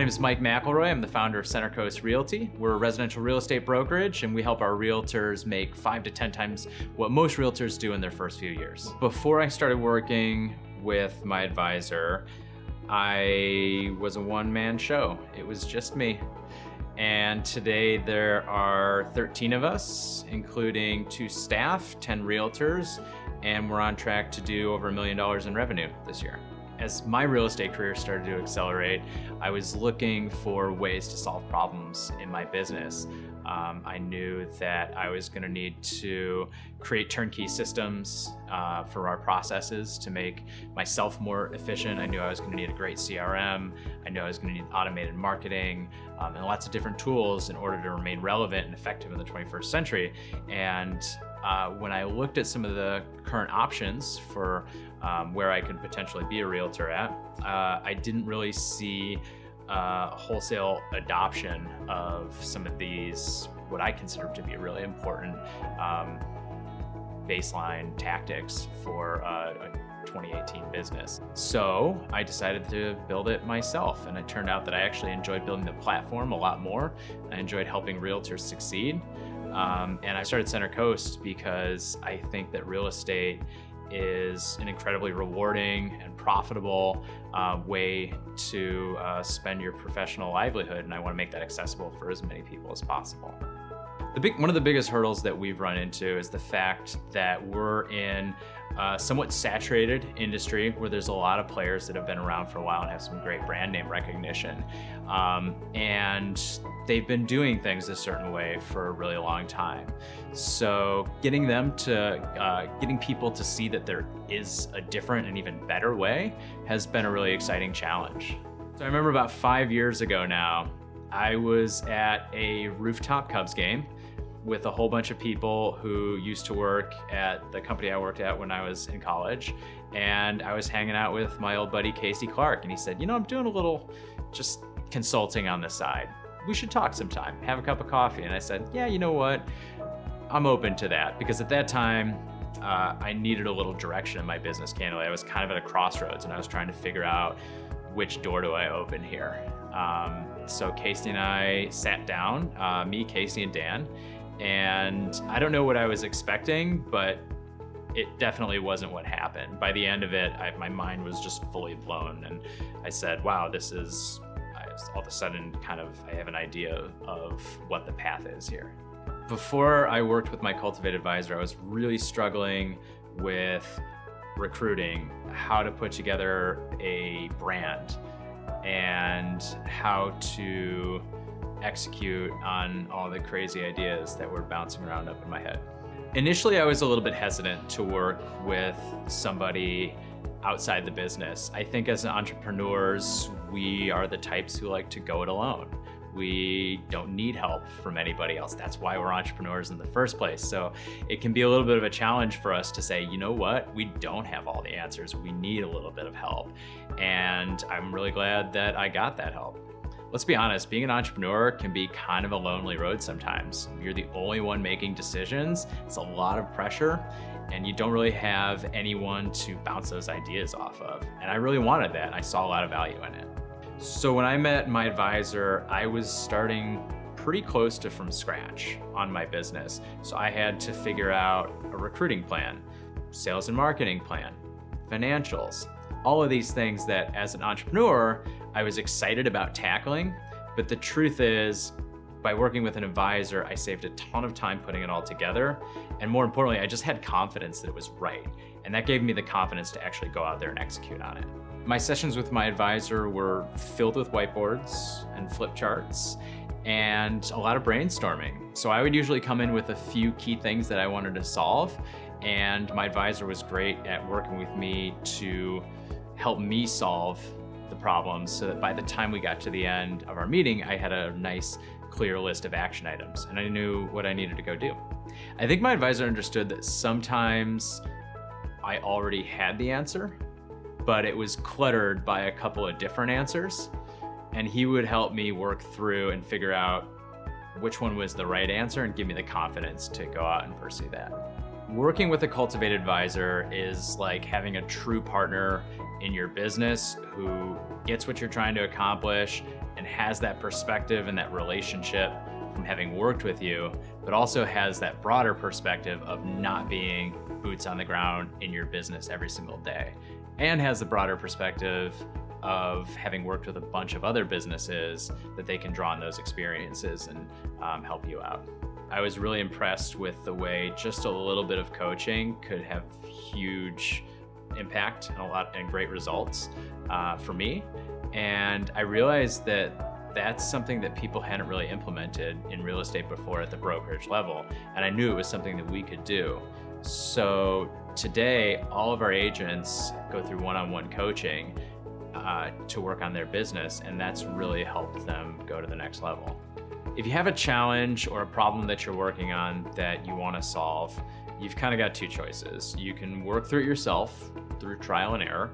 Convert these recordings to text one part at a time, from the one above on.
name is Mike McElroy. I'm the founder of Center Coast Realty. We're a residential real estate brokerage, and we help our realtors make 5 to 10 times what most realtors do in their first few years. Before I started working with my advisor, I was a one-man show. It was just me. And today there are 13 of us, including 2 staff, 10 realtors, and we're on track to do over $1 million in revenue this year. As my real estate career started to accelerate, I was looking for ways to solve problems in my business. I knew that I was going to need to create turnkey systems for our processes to make myself more efficient. I knew I was going to need a great CRM. I knew I was going to need automated marketing and lots of different tools in order to remain relevant and effective in the 21st century. And when I looked at some of the current options for where I could potentially be a realtor at, I didn't really see wholesale adoption of some of these, what I consider to be really important baseline tactics for a 2018 business. So I decided to build it myself, and it turned out that I actually enjoyed building the platform a lot more. I enjoyed helping realtors succeed. And I started Center Coast because I think that real estate is an incredibly rewarding and profitable way to spend your professional livelihood, and I want to make that accessible for as many people as possible. One of the biggest hurdles that we've run into is the fact that we're in a somewhat saturated industry where there's a lot of players that have been around for a while and have some great brand name recognition. And they've been doing things a certain way for a really long time. So getting people to see that there is a different and even better way has been a really exciting challenge. So I remember about 5 years ago now, I was at a rooftop Cubs game with a whole bunch of people who used to work at the company I worked at when I was in college. And I was hanging out with my old buddy, Casey Clark, and he said, I'm doing a little just consulting on the side. We should talk sometime, have a cup of coffee. And I said, yeah, you know what? I'm open to that, because at that time, I needed a little direction in my business, candidly. I was kind of at a crossroads, and I was trying to figure out which door do I open here. So Casey and I sat down, me, Casey, and Dan, and I don't know what I was expecting, but it definitely wasn't what happened. By the end of it, my mind was just fully blown, and I said, wow, all of a sudden I have an idea of what the path is here. Before I worked with my Cultivate Advisor, I was really struggling with recruiting, how to put together a brand, and how to execute on all the crazy ideas that were bouncing around up in my head. Initially, I was a little bit hesitant to work with somebody outside the business. I think as entrepreneurs, we are the types who like to go it alone. We don't need help from anybody else. That's why we're entrepreneurs in the first place. So it can be a little bit of a challenge for us to say, you know what, we don't have all the answers. We need a little bit of help. And I'm really glad that I got that help. Let's be honest, being an entrepreneur can be kind of a lonely road sometimes. You're the only one making decisions. It's a lot of pressure, and you don't really have anyone to bounce those ideas off of. And I really wanted that. I saw a lot of value in it. So when I met my advisor, I was starting pretty close to from scratch on my business. So I had to figure out a recruiting plan, sales and marketing plan, financials, all of these things that as an entrepreneur, I was excited about tackling. But the truth is, by working with an advisor, I saved a ton of time putting it all together. And more importantly, I just had confidence that it was right. And that gave me the confidence to actually go out there and execute on it. My sessions with my advisor were filled with whiteboards and flip charts and a lot of brainstorming. So I would usually come in with a few key things that I wanted to solve, and my advisor was great at working with me to help me solve the problems, so that by the time we got to the end of our meeting, I had a nice, clear list of action items, and I knew what I needed to go do. I think my advisor understood that sometimes I already had the answer, but it was cluttered by a couple of different answers, and he would help me work through and figure out which one was the right answer and give me the confidence to go out and pursue that. Working with a Cultivate Advisor is like having a true partner in your business who gets what you're trying to accomplish and has that perspective and that relationship from having worked with you, but also has that broader perspective of not being boots on the ground in your business every single day, and has the broader perspective of having worked with a bunch of other businesses that they can draw on those experiences and help you out. I was really impressed with the way just a little bit of coaching could have huge impact and great results for me. And I realized that that's something that people hadn't really implemented in real estate before at the brokerage level. And I knew it was something that we could do. So today, all of our agents go through one-on-one coaching to work on their business, and that's really helped them go to the next level. If you have a challenge or a problem that you're working on that you want to solve, you've kind of got two choices. You can work through it yourself through trial and error,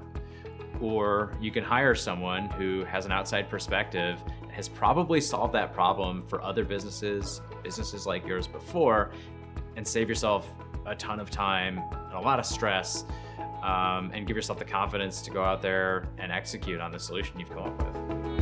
or you can hire someone who has an outside perspective and has probably solved that problem for other businesses like yours before, and save yourself a ton of time and a lot of stress, and give yourself the confidence to go out there and execute on the solution you've come up with.